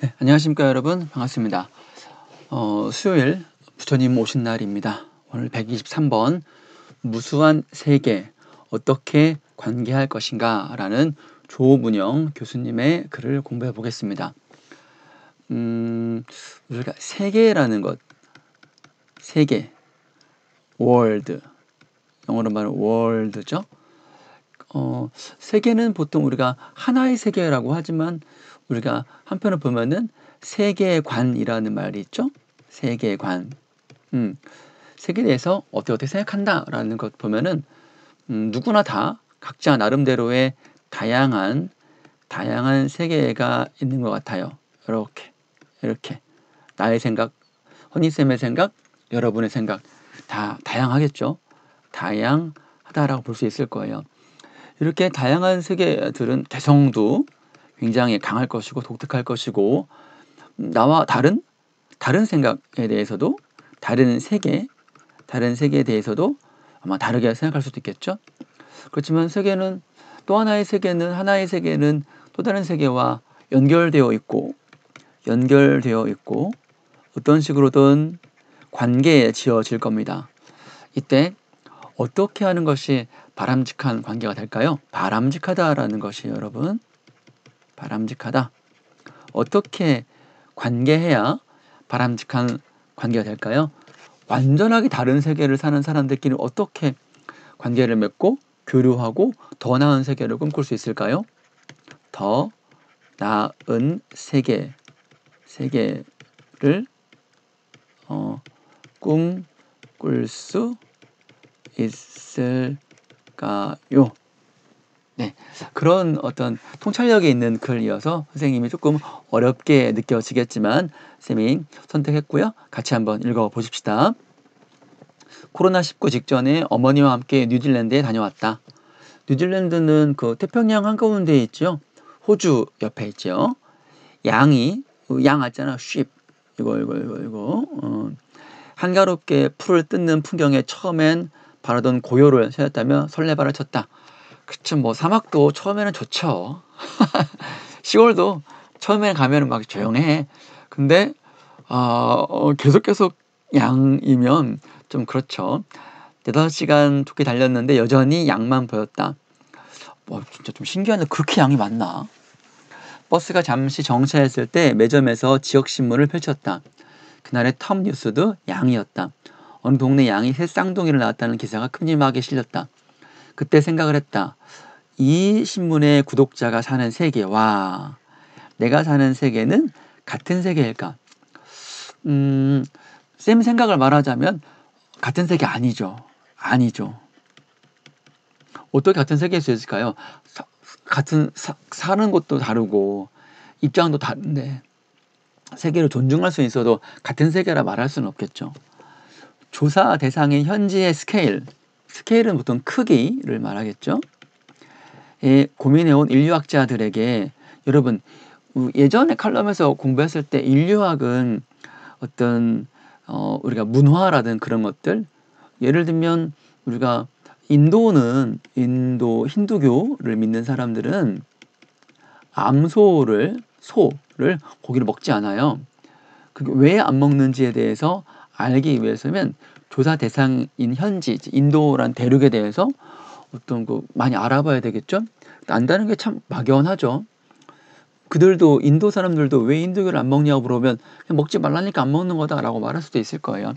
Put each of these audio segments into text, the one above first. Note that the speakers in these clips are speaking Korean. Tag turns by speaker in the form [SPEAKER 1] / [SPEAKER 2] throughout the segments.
[SPEAKER 1] 네, 안녕하십니까 여러분, 반갑습니다. 수요일 부처님 오신 날입니다. 오늘 123번 무수한 세계 어떻게 관계할 것인가 라는 조문영 교수님의 글을 공부해 보겠습니다. 우리가 세계라는 것, 세계, world, 영어로 말하면 world죠. 세계는 보통 우리가 하나의 세계라고 하지만 우리가 한편으로 보면은 세계관이라는 말이 있죠. 세계관. 세계에 대해서 어떻게 생각한다라는 것 보면은 누구나 다 각자 나름대로의 다양한 세계가 있는 것 같아요. 이렇게 나의 생각, 허니쌤의 생각, 여러분의 생각 다 다양하겠죠. 다양하다라고 볼 수 있을 거예요. 이렇게 다양한 세계들은 개성도 굉장히 강할 것이고 독특할 것이고 나와 다른 생각에 대해서도 다른 세계에 대해서도 아마 다르게 생각할 수도 있겠죠. 그렇지만 또 하나의 세계는 또 다른 세계와 연결되어 있고 어떤 식으로든 관계에 지어질 겁니다. 이때 어떻게 하는 것이 바람직한 관계가 될까요? 바람직하다라는 것이 여러분, 바람직하다. 어떻게 관계해야 바람직한 관계가 될까요? 완전하게 다른 세계를 사는 사람들끼리 어떻게 관계를 맺고 교류하고 더 나은 세계를 꿈꿀 수 있을까요? 더 나은 세계를 꿈꿀 수 있을까요? 네, 그런 어떤 통찰력이 있는 글이어서 선생님이 조금 어렵게 느껴지겠지만 선생님이 선택했고요. 같이 한번 읽어보십시다. 코로나19 직전에 어머니와 함께 뉴질랜드에 다녀왔다. 뉴질랜드는 그 태평양 한가운데에 있죠. 호주 옆에 있죠. 양 왔잖아. sheep. 이거. 한가롭게 풀을 뜯는 풍경에 처음엔 바라던 고요를 찾았다며 설레발을 쳤다. 그쵸, 뭐 사막도 처음에는 좋죠. 시골도 처음에 가면은 막 조용해. 근데 계속 양이면 좀 그렇죠. 5시간 좋게 달렸는데 여전히 양만 보였다. 뭐 진짜 좀 신기한데 그렇게 양이 많나? 버스가 잠시 정차했을 때 매점에서 지역신문을 펼쳤다. 그날의 톱 뉴스도 양이었다. 어느 동네 양이 새 쌍둥이를 낳았다는 기사가 큼지막하게 실렸다. 그때 생각을 했다. 이 신문의 구독자가 사는 세계와 내가 사는 세계는 같은 세계일까? 쌤 생각을 말하자면 같은 세계 아니죠. 어떻게 같은 세계일 수 있을까요? 사는 곳도 다르고 입장도 다른데 세계를 존중할 수 있어도 같은 세계라 말할 수는 없겠죠. 조사 대상인 현지의 스케일은 보통 크기를 말하겠죠. 고민해온 인류학자들에게 여러분 예전에 칼럼에서 공부했을 때 인류학은 어떤 우리가 문화라든 그런 것들 예를 들면 우리가 힌두교를 믿는 사람들은 소를 고기를 먹지 않아요. 그게 왜 안 먹는지에 대해서 알기 위해서면 조사 대상인 현지 인도란 대륙에 대해서 어떤 많이 알아봐야 되겠죠. 안다는 게 참 막연하죠. 인도 사람들도 왜 힌두교를 안 먹냐고 물어보면 그냥 먹지 말라니까 안 먹는 거다라고 말할 수도 있을 거예요.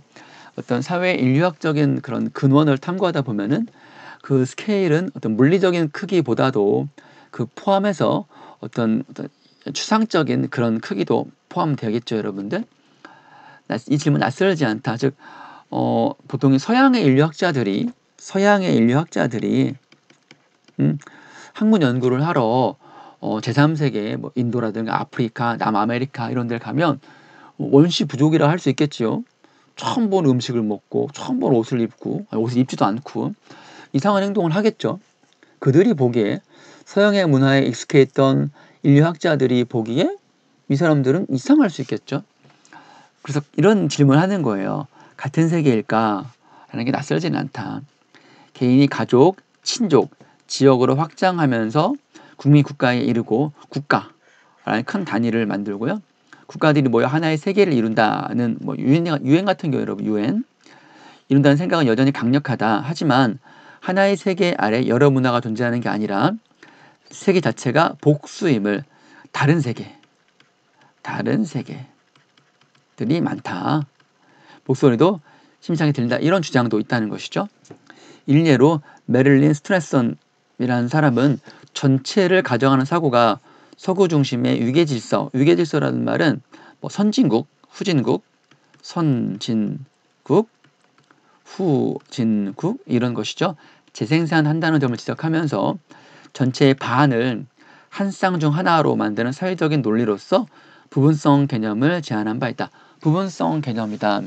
[SPEAKER 1] 어떤 사회 인류학적인 그런 근원을 탐구하다 보면은 그 스케일은 어떤 물리적인 크기보다도 그 포함해서 어떤 추상적인 그런 크기도 포함되겠죠, 여러분들. 이 질문 낯설지 않다. 즉, 보통 서양의 인류학자들이 학문 연구를 하러 제3세계 뭐 인도라든가 아프리카, 남아메리카 이런 데를 가면 원시 부족이라 할 수 있겠지요. 처음 본 음식을 먹고 처음 본 옷을 입고 옷을 입지도 않고 이상한 행동을 하겠죠. 그들이 보기에 서양의 문화에 익숙해 있던 인류학자들이 보기에 이 사람들은 이상할 수 있겠죠. 그래서 이런 질문을 하는 거예요. 같은 세계일까? 라는 게 낯설지는 않다. 개인이 가족, 친족, 지역으로 확장하면서 국가에 이르고 국가라는 큰 단위를 만들고요. 국가들이 모여 하나의 세계를 이룬다는 뭐 유엔 같은 경우 여러분 유엔 이룬다는 생각은 여전히 강력하다. 하지만 하나의 세계 아래 여러 문화가 존재하는 게 아니라 세계 자체가 복수임을 다른 세계들이 많다. 목소리도 심상이 들린다. 이런 주장도 있다는 것이죠. 일례로 메릴린 스트레선이라는 사람은 전체를 가정하는 사고가 서구 중심의 위계질서라는 말은 뭐 선진국, 후진국, 후진국 이런 것이죠. 재생산한다는 점을 지적하면서 전체의 반을 한 쌍 중 하나로 만드는 사회적인 논리로서 부분성 개념을 제안한 바 있다. 부분성 개념이다.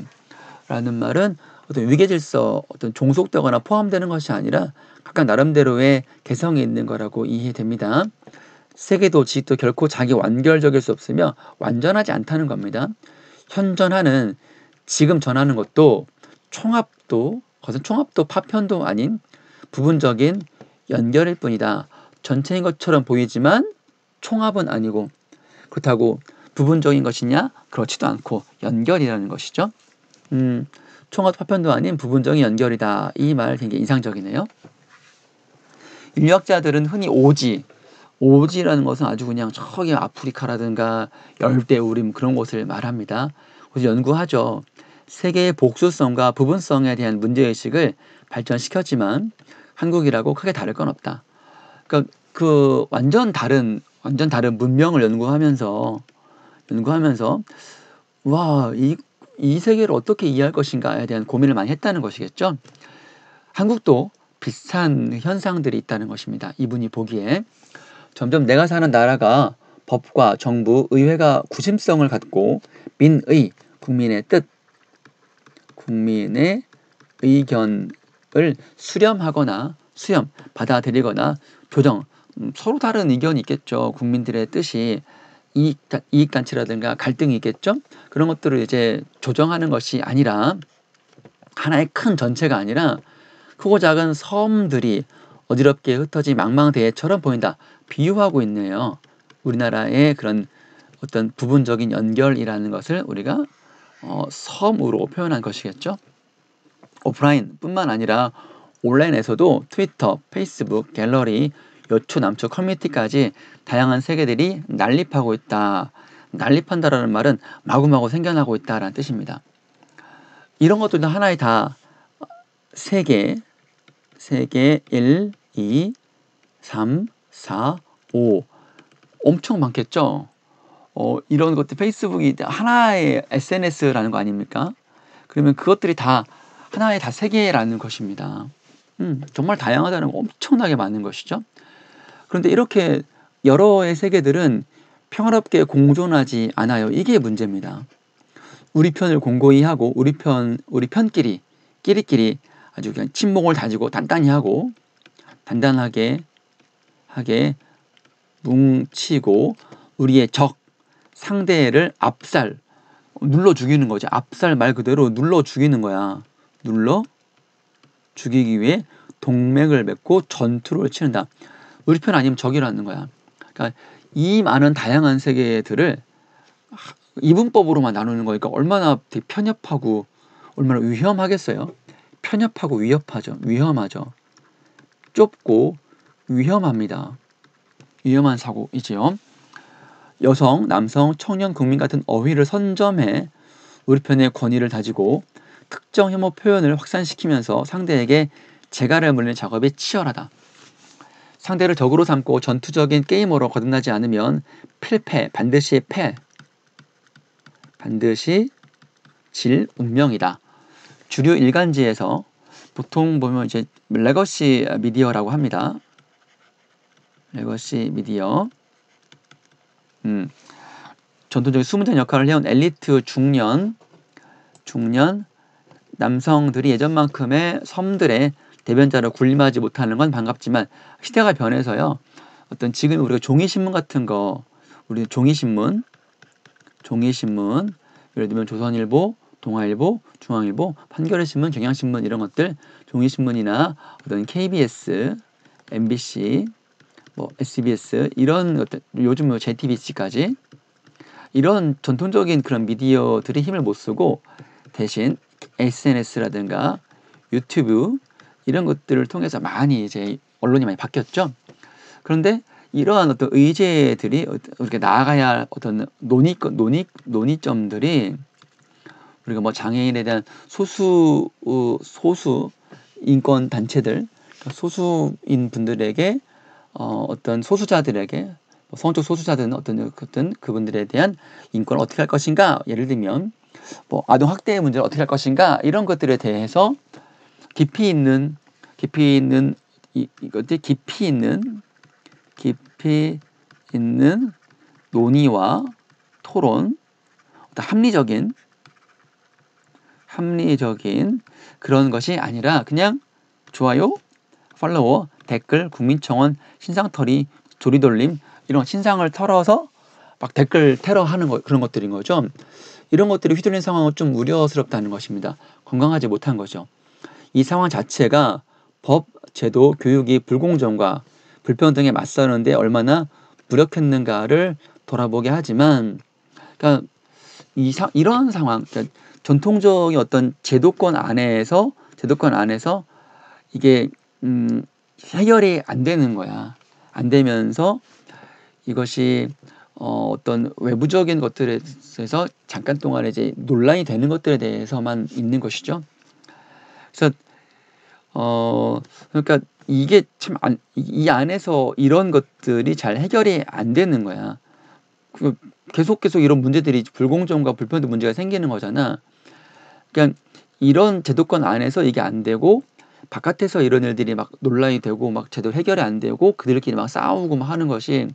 [SPEAKER 1] 라는 말은 어떤 위계질서, 어떤 종속되거나 포함되는 것이 아니라 각각 나름대로의 개성이 있는 거라고 이해됩니다. 세계도 지식도 결코 자기 완결적일 수 없으며 완전하지 않다는 겁니다. 현존하는 지금 전하는 것도 그것은 총합도 파편도 아닌 부분적인 연결일 뿐이다. 전체인 것처럼 보이지만 총합은 아니고 그렇다고 부분적인 것이냐? 그렇지도 않고 연결이라는 것이죠. 총합 파편도 아닌 부분적인 연결이다. 이 말 굉장히 인상적이네요. 인류학자들은 흔히 오지라는 것은 아주 그냥 저기 아프리카라든가 열대우림 그런 곳을 말합니다. 그래서 연구하죠. 세계의 복수성과 부분성에 대한 문제의식을 발전시켰지만 한국이라고 크게 다를 건 없다. 그러니까 그 완전 다른 문명을 연구하면서 와, 이 세계를 어떻게 이해할 것인가에 대한 고민을 많이 했다는 것이겠죠. 한국도 비슷한 현상들이 있다는 것입니다. 이분이 보기에 점점 내가 사는 나라가 법과 정부, 의회가 구심성을 갖고 민의, 국민의 뜻, 국민의 의견을 받아들이거나 조정, 서로 다른 의견이 있겠죠. 국민들의 뜻이 이익단체라든가 갈등이 있겠죠. 그런 것들을 이제 조정하는 것이 아니라 하나의 큰 전체가 아니라 크고 작은 섬들이 어지럽게 흩어진 망망대해처럼 보인다. 비유하고 있네요. 우리나라의 그런 어떤 부분적인 연결이라는 것을 우리가 섬으로 표현한 것이겠죠. 오프라인뿐만 아니라 온라인에서도 트위터, 페이스북, 갤러리, 여초, 남초, 커뮤니티까지 다양한 세계들이 난립하고 있다. 난립한다라는 말은 마구마구 생겨나고 있다라는 뜻입니다. 이런 것들도 하나의 다 세계 1, 2, 3, 4, 5 엄청 많겠죠. 이런 것들 페이스북이 하나의 SNS라는 거 아닙니까? 그러면 그것들이 다 하나의 다 세계라는 것입니다. 정말 다양하다는 거 엄청나게 많은 것이죠. 그런데 이렇게 여러의 세계들은 평화롭게 공존하지 않아요. 이게 문제입니다. 우리 편을 공고히 하고 우리 편끼리 끼리끼리 아주 그냥 친목을 다지고 단단하게 뭉치고 우리의 상대를 눌러 죽이는 거지. 압살 말 그대로 눌러 죽이는 거야. 눌러 죽이기 위해 동맹을 맺고 전투를 치른다. 우리 편 아니면 적이라는 거야. 그러니까 이 많은 다양한 세계들을 이분법으로만 나누는 거니까 얼마나 되게 편협하고 얼마나 위험하겠어요. 편협하고 위험하죠. 좁고 위험합니다. 위험한 사고이지요. 여성, 남성, 청년, 국민 같은 어휘를 선점해 우리 편의 권위를 다지고 특정 혐오 표현을 확산시키면서 상대에게 재갈을 물리는 작업이 치열하다. 상대를 적으로 삼고 전투적인 게임으로 거듭나지 않으면 반드시 질 운명이다. 주류 일간지에서 보통 보면 이제 레거시 미디어라고 합니다. 레거시 미디어. 전통적인 수문장 역할을 해온 엘리트 중년 남성들이 예전만큼의 섬들의 대변자로 군림하지 못하는 건 반갑지만 시대가 변해서요. 어떤 지금 우리가 종이신문 같은 거, 우리 종이신문 예를 들면 조선일보, 동아일보, 중앙일보, 판결의신문, 경향신문 이런 것들 종이신문이나 어떤 KBS, MBC, 뭐 SBS 이런 것들 요즘 JTBC까지 이런 전통적인 그런 미디어들이 힘을 못 쓰고 대신 SNS라든가 유튜브 이런 것들을 통해서 많이 이제 언론이 많이 바뀌었죠. 그런데 이러한 어떤 의제들이 이렇게 나아가야 할 어떤 논의점들이 우리가 뭐 장애인에 대한 소수 인권 단체들, 소수인 분들에게 어떤 소수자들에게 성적 소수자든 어떤 그분들에 대한 인권을 어떻게 할 것인가, 예를 들면 뭐 아동 학대 문제를 어떻게 할 것인가, 이런 것들에 대해서 깊이 있는 논의와 토론, 어떤 합리적인 그런 것이 아니라 그냥 좋아요, 팔로워, 댓글, 국민청원, 신상털이, 조리돌림, 이런 신상을 털어서 막 댓글 테러하는 그런 것들인 거죠. 이런 것들이 휘둘린 상황은 좀 우려스럽다는 것입니다. 건강하지 못한 거죠. 이 상황 자체가 법, 제도, 교육이 불공정과 불평등에 맞서는데 얼마나 무력했는가를 돌아보게 하지만, 그러니까 이런 상황, 그러니까 전통적인 어떤 제도권 안에서 이게 해결이 안 되는 거야. 안 되면서 이것이 어떤 외부적인 것들에 대해서 잠깐 동안에 이제 논란이 되는 것들에 대해서만 있는 것이죠. 그래서 그러니까 이게 참 이 안에서 이런 것들이 잘 해결이 안 되는 거야. 계속 이런 문제들이 불공정과 불평등 문제가 생기는 거잖아. 그러니까 이런 제도권 안에서 이게 안 되고 바깥에서 이런 일들이 막 논란이 되고 막 제대로 해결이 안 되고 그들끼리 막 싸우고 막 하는 것이,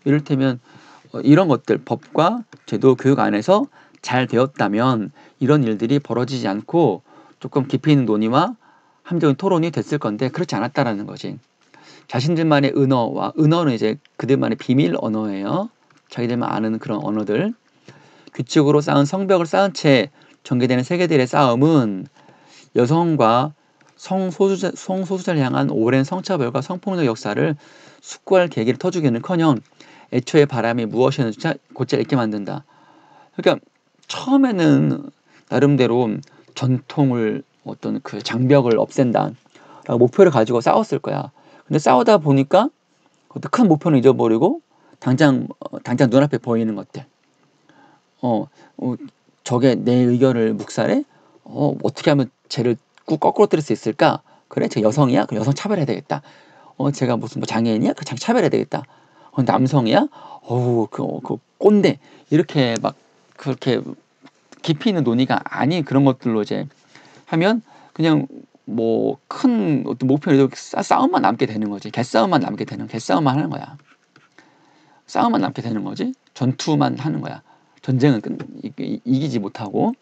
[SPEAKER 1] 이를테면 이런 것들, 법과 제도, 교육 안에서 잘 되었다면 이런 일들이 벌어지지 않고 조금 깊이 있는 논의와 합리적인 토론이 됐을 건데 그렇지 않았다라는 거지. 자신들만의 언어는 이제 그들만의 비밀 언어예요. 자기들만 아는 그런 언어들. 규칙으로 쌓은 성벽을 쌓은 채 전개되는 세계들의 싸움은 여성과 성소수자를 향한 오랜 성차별과 성폭력 역사를 숙고할 계기를 터주기는커녕 애초에 바람이 무엇이었는지 곧잘 잊게 만든다. 그러니까 처음에는 나름대로 전통을, 어떤 그 장벽을 없앤다라고 목표를 가지고 싸웠을 거야. 근데 싸우다 보니까 어떤 큰 목표는 잊어버리고 당장 눈앞에 보이는 것들, 저게 내 의견을 묵살해? 어떻게 하면 쟤를 거꾸로 때릴 수 있을까? 그래, 저 여성이야? 그럼 여성 차별해야 되겠다. 제가 무슨 뭐 장애인이야? 그 차별해야 되겠다. 남성이야? 그 꼰대. 이렇게 막 그렇게 깊이 있는 논의가 아닌 그런 것들로 이제 하면 그냥 뭐 큰 어떤 목표를 싸움만 남게 되는 거지. 개싸움만 하는 거야. 싸움만 남게 되는 거지. 전투만 하는 거야. 전쟁은 이기지 못하고.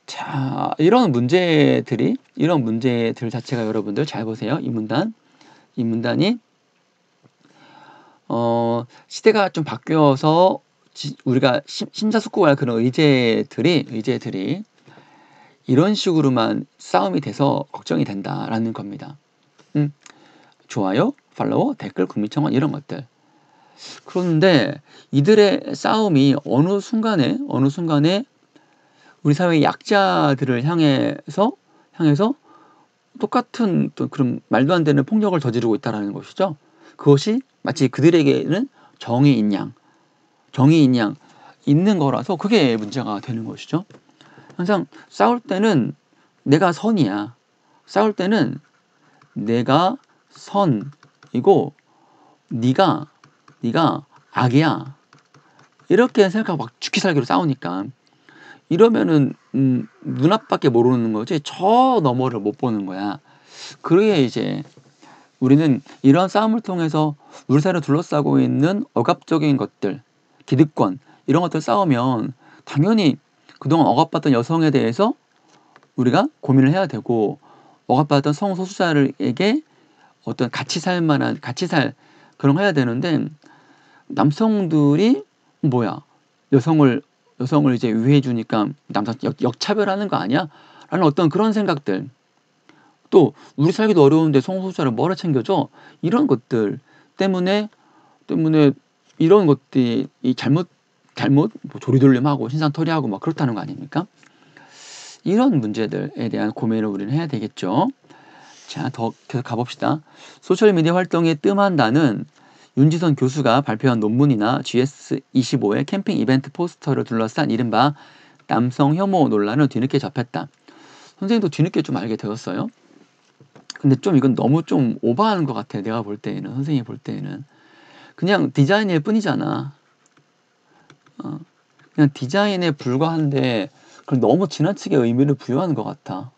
[SPEAKER 1] 자, 이런 문제들 자체가 여러분들 잘 보세요. 이 문단이 시대가 좀 바뀌어서 우리가 심사숙고할 그런 의제들이 이런 식으로만 싸움이 돼서 걱정이 된다라는 겁니다. 좋아요, 팔로워, 댓글, 국민청원, 이런 것들. 그런데 이들의 싸움이 어느 순간에 우리 사회의 약자들을 향해서 똑같은 또 그런 말도 안 되는 폭력을 저지르고 있다는 것이죠. 그것이 마치 그들에게는 정의인 양 있는 거라서 그게 문제가 되는 것이죠. 항상 싸울 때는 내가 선이야. 싸울 때는 내가 선이고 네가 악이야. 이렇게 생각하고 막 죽기 살기로 싸우니까, 이러면은 눈앞밖에 모르는 거지 저 너머를 못 보는 거야. 그게 이제 우리는 이런 싸움을 통해서 우리 사회를 둘러싸고 있는 억압적인 것들, 기득권, 이런 것들 싸우면 당연히 그동안 억압받던 여성에 대해서 우리가 고민을 해야 되고, 억압받던 성소수자에게 어떤 같이 살 그런 거 해야 되는데, 남성들이 뭐야, 여성을 이제 위해 주니까 남성 역차별하는 거 아니야? 라는 어떤 그런 생각들. 또 우리 살기도 어려운데 성소수자를 뭐라 챙겨줘? 이런 것들 때문에 이런 것들이 잘못 뭐 조리돌림하고 신상털이하고 막 그렇다는 거 아닙니까? 이런 문제들에 대한 고민을 우리는 해야 되겠죠. 자, 더 계속 가봅시다. 소셜미디어 활동에 뜸한다는 윤지선 교수가 발표한 논문이나 GS25의 캠핑 이벤트 포스터를 둘러싼 이른바 남성 혐오 논란을 뒤늦게 접했다. 선생님도 뒤늦게 좀 알게 되었어요. 근데 좀 이건 너무 좀 오버하는 것 같아요. 내가 볼 때에는, 선생님이 볼 때에는. 그냥 디자인일 뿐이잖아. 그냥 디자인에 불과한데 그걸 너무 지나치게 의미를 부여하는 것 같아.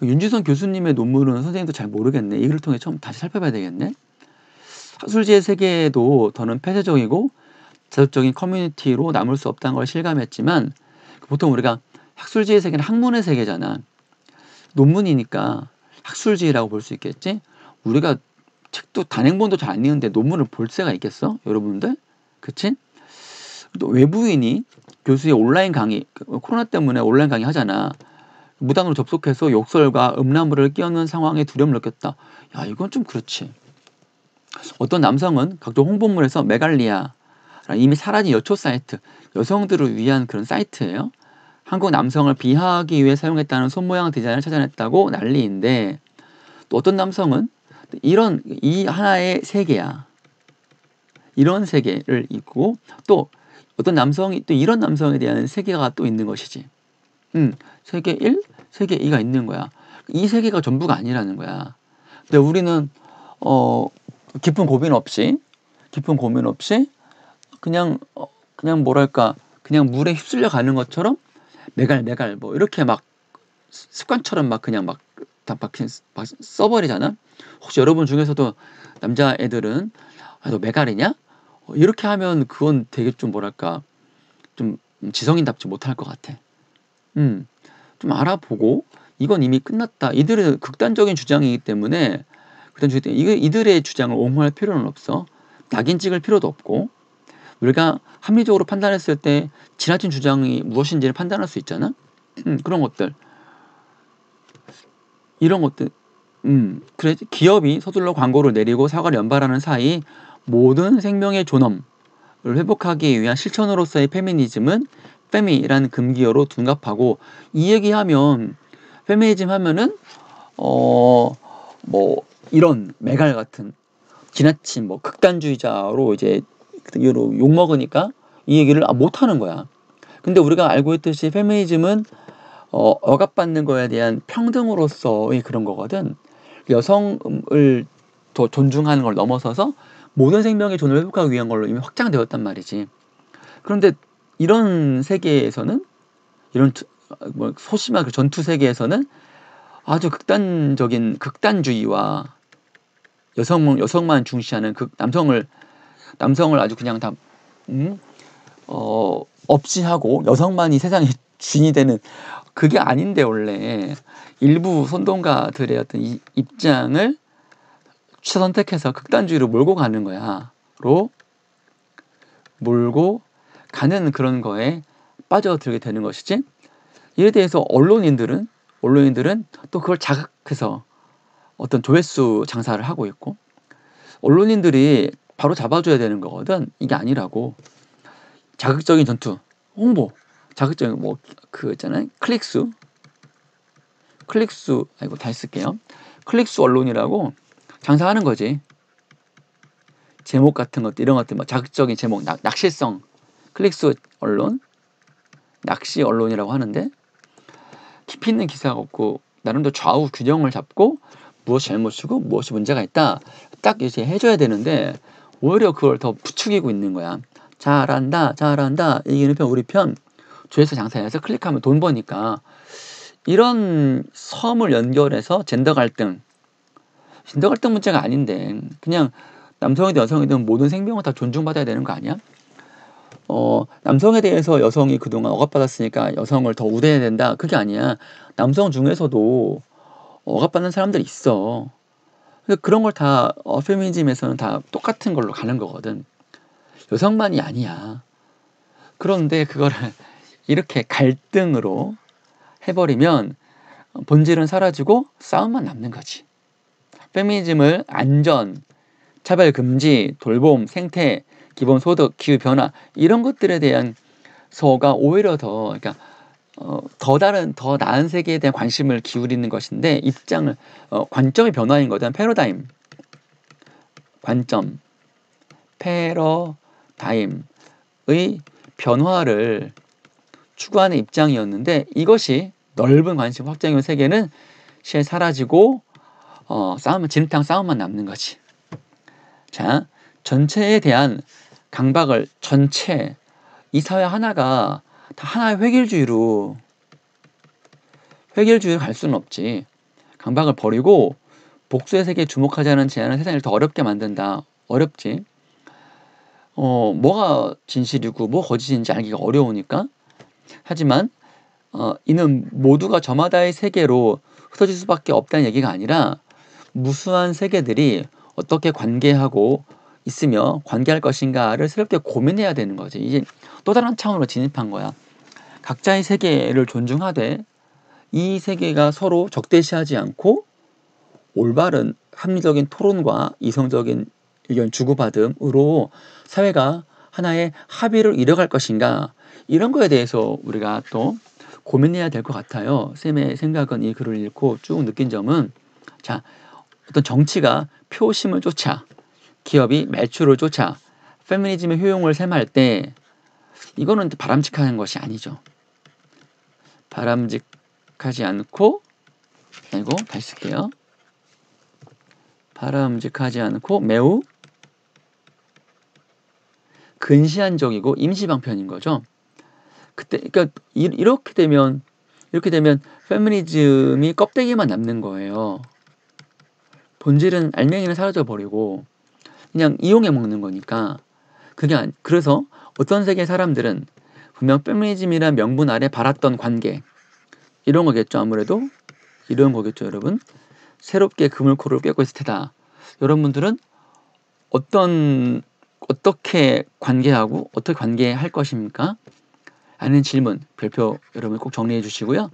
[SPEAKER 1] 윤지선 교수님의 논문은 선생님도 잘 모르겠네. 이걸 통해 처음 다시 살펴봐야 되겠네. 학술지의 세계에도 더는 폐쇄적이고 자극적인 커뮤니티로 남을 수 없다는 걸 실감했지만, 보통 우리가 학술지의 세계는 학문의 세계잖아. 논문이니까 학술지라고 볼 수 있겠지. 우리가 책도 단행본도 잘 안 읽는데 논문을 볼 새가 있겠어? 여러분들? 그치? 또 외부인이 교수의 온라인 강의, 코로나 때문에 온라인 강의 하잖아. 무단으로 접속해서 욕설과 음란물을 끼얹는 상황에 두려움을 느꼈다. 야, 이건 좀 그렇지. 어떤 남성은 각종 홍보물에서 메갈리아, 이미 사라진 여초 사이트, 여성들을 위한 그런 사이트예요. 한국 남성을 비하하기 위해 사용했다는 손모양 디자인을 찾아냈다고 난리인데, 또 어떤 남성은 이 하나의 세계야. 이런 세계를 있고, 또 어떤 남성이 또 이런 남성에 대한 세계가 또 있는 것이지. 세계 1, 세계 2가 있는 거야. 이 세계가 전부가 아니라는 거야. 근데 우리는 깊은 고민 없이 그냥 뭐랄까, 그냥 물에 휩쓸려 가는 것처럼 매갈 뭐 이렇게 막 습관처럼 막 그냥 막 다 막 써버리잖아. 혹시 여러분 중에서도 남자애들은 너 매갈이냐? 이렇게 하면 그건 되게 좀 뭐랄까, 좀 지성인답지 못할 것 같아. 좀 알아보고, 이건 이미 끝났다. 이들의 극단적인 주장이기 때문에 이들의 주장을 옹호할 필요는 없어. 낙인 찍을 필요도 없고, 우리가 합리적으로 판단했을 때 지나친 주장이 무엇인지를 판단할 수 있잖아. 그런 것들, 이런 것들. 그래, 기업이 서둘러 광고를 내리고 사과를 연발하는 사이 모든 생명의 존엄을 회복하기 위한 실천으로서의 페미니즘은 페미라는 금기어로 둔갑하고, 이 얘기하면 페미니즘 하면은 뭐 이런 메갈 같은 지나친 뭐 극단주의자로 이제 욕 먹으니까 이 얘기를 못 하는 거야. 근데 우리가 알고 있듯이 페미니즘은 억압받는 거에 대한 평등으로서의 그런 거거든. 여성을 더 존중하는 걸 넘어서서 모든 생명의 존엄을 회복하기 위한 걸로 이미 확장되었단 말이지. 그런데 이런 세계에서는, 이런 소심한 그 전투 세계에서는 아주 극단주의와 여성만 중시하는 남성을 아주 그냥 다 없이하고 여성만이 세상의 주인이 되는, 그게 아닌데 원래 일부 선동가들의 어떤 이 입장을 선택해서 극단주의로 몰고 가는 거야. 몰고 가는 그런 거에 빠져들게 되는 것이지. 이에 대해서 언론인들은 또 그걸 자극해서 어떤 조회수 장사를 하고 있고, 언론인들이 바로 잡아줘야 되는 거거든. 이게 아니라고. 자극적인 전투, 홍보, 자극적인 있잖아요. 클릭수, 아이고 다시 쓸게요. 클릭수 언론이라고 장사하는 거지. 제목 같은 것들, 이런 것들, 뭐 자극적인 제목, 낚시성, 클릭수 언론, 낚시 언론이라고 하는데, 깊이 있는 기사가 없고 나름대로 좌우 균형을 잡고 무엇이 잘못이고 무엇이 문제가 있다 딱 이제 해줘야 되는데, 오히려 그걸 더 부추기고 있는 거야. 잘한다 이기는 편 우리 편, 조회수 장사해서 클릭하면 돈 버니까. 이런 섬을 연결해서 젠더 갈등 문제가 아닌데, 그냥 남성이든 여성이든 모든 생명을 다 존중받아야 되는 거 아니야? 남성에 대해서 여성이 그동안 억압받았으니까 여성을 더 우대해야 된다, 그게 아니야. 남성 중에서도 억압받는 사람들이 있어. 그런 걸 다 페미니즘에서는 다 똑같은 걸로 가는 거거든. 여성만이 아니야. 그런데 그거를 이렇게 갈등으로 해버리면 본질은 사라지고 싸움만 남는 거지. 페미니즘을 안전, 차별 금지, 돌봄, 생태, 기본소득, 기후변화 이런 것들에 대한 서가 오히려 더 그러니까 더 나은 세계에 대한 관심을 기울이는 것인데 관점의 변화인 거죠. 패러다임, 관점, 패러다임의 변화를 추구하는 입장이었는데 넓은 관심 확장의 세계는 시에 사라지고 진흙탕 싸움만 남는 거지. 자, 전체에 대한 강박을 이 사회 하나가 다 하나의 획일주의로 갈 수는 없지. 강박을 버리고 복수의 세계에 주목하자는 제안은 세상을 더 어렵게 만든다. 어렵지. 뭐가 진실이고 뭐 거짓인지 알기가 어려우니까. 하지만 이는 모두가 저마다의 세계로 흩어질 수밖에 없다는 얘기가 아니라 무수한 세계들이 어떻게 관계하고 있으며 관계할 것인가를 새롭게 고민해야 되는 거지. 이제 또 다른 차원으로 진입한 거야. 각자의 세계를 존중하되 이 세계가 서로 적대시하지 않고 올바른 합리적인 토론과 이성적인 의견 주고받음으로 사회가 하나의 합의를 이뤄갈 것인가, 이런 거에 대해서 우리가 또 고민해야 될 것 같아요. 쌤의 생각은 이 글을 읽고 쭉 느낀 점은, 자, 어떤 정치가 표심을 쫓아, 기업이 매출을 쫓아 페미니즘의 효용을 셈할 때 이거는 바람직한 것이 아니죠. 바람직하지 않고, 아이고 다시 쓸게요. 바람직하지 않고 매우 근시안적이고 임시방편인 거죠. 그러니까 이렇게 되면 페미니즘이 껍데기만 남는 거예요. 본질은 알맹이는 사라져 버리고 그냥 이용해 먹는 거니까. 그래서 어떤 세계의 사람들은 분명 페미니즘이란 명분 아래 바랐던 관계, 이런 거겠죠. 아무래도 이런 거겠죠, 여러분. 새롭게 그물코를 꿰고 있을 테다. 여러분들은 어떻게 관계하고 어떻게 관계할 것입니까? 하는 질문, 별표 여러분 꼭 정리해 주시고요.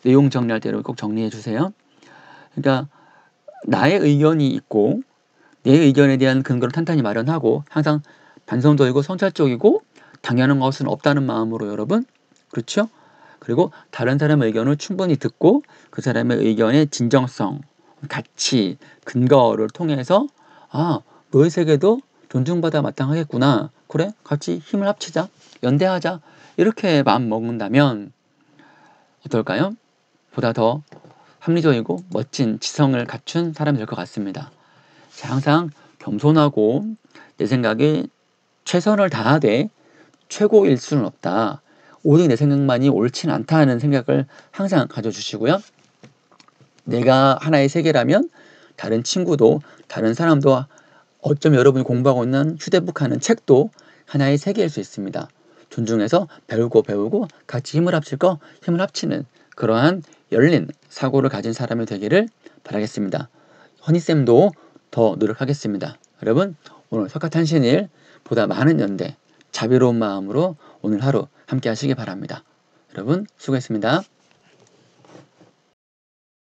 [SPEAKER 1] 내용 정리할 때 여러분 꼭 정리해 주세요. 그러니까 나의 의견이 있고 내 의견에 대한 근거를 탄탄히 마련하고 항상 반성적이고 성찰적이고 당연한 것은 없다는 마음으로 여러분, 그렇죠? 그리고 다른 사람의 의견을 충분히 듣고 그 사람의 의견의 진정성, 가치, 근거를 통해서 너의 세계도 존중받아 마땅하겠구나. 그래? 같이 힘을 합치자. 연대하자. 이렇게 마음 먹는다면 어떨까요? 보다 더 합리적이고 멋진 지성을 갖춘 사람이 될 것 같습니다. 자, 항상 겸손하고 내 생각에 최선을 다하되 최고일 수는 없다. 오직 내 생각만이 옳지는 않다는 생각을 항상 가져주시고요. 내가 하나의 세계라면 다른 친구도 다른 사람도 어쩜 여러분이 공부하고 있는 휴대북 하는 책도 하나의 세계일 수 있습니다. 존중해서 배우고 같이 힘을 합치는 그러한 열린 사고를 가진 사람이 되기를 바라겠습니다. 허니쌤도 더 노력하겠습니다. 여러분, 오늘 석가탄신일 보다 많은 연대, 자비로운 마음으로 오늘 하루 함께 하시기 바랍니다. 여러분, 수고했습니다.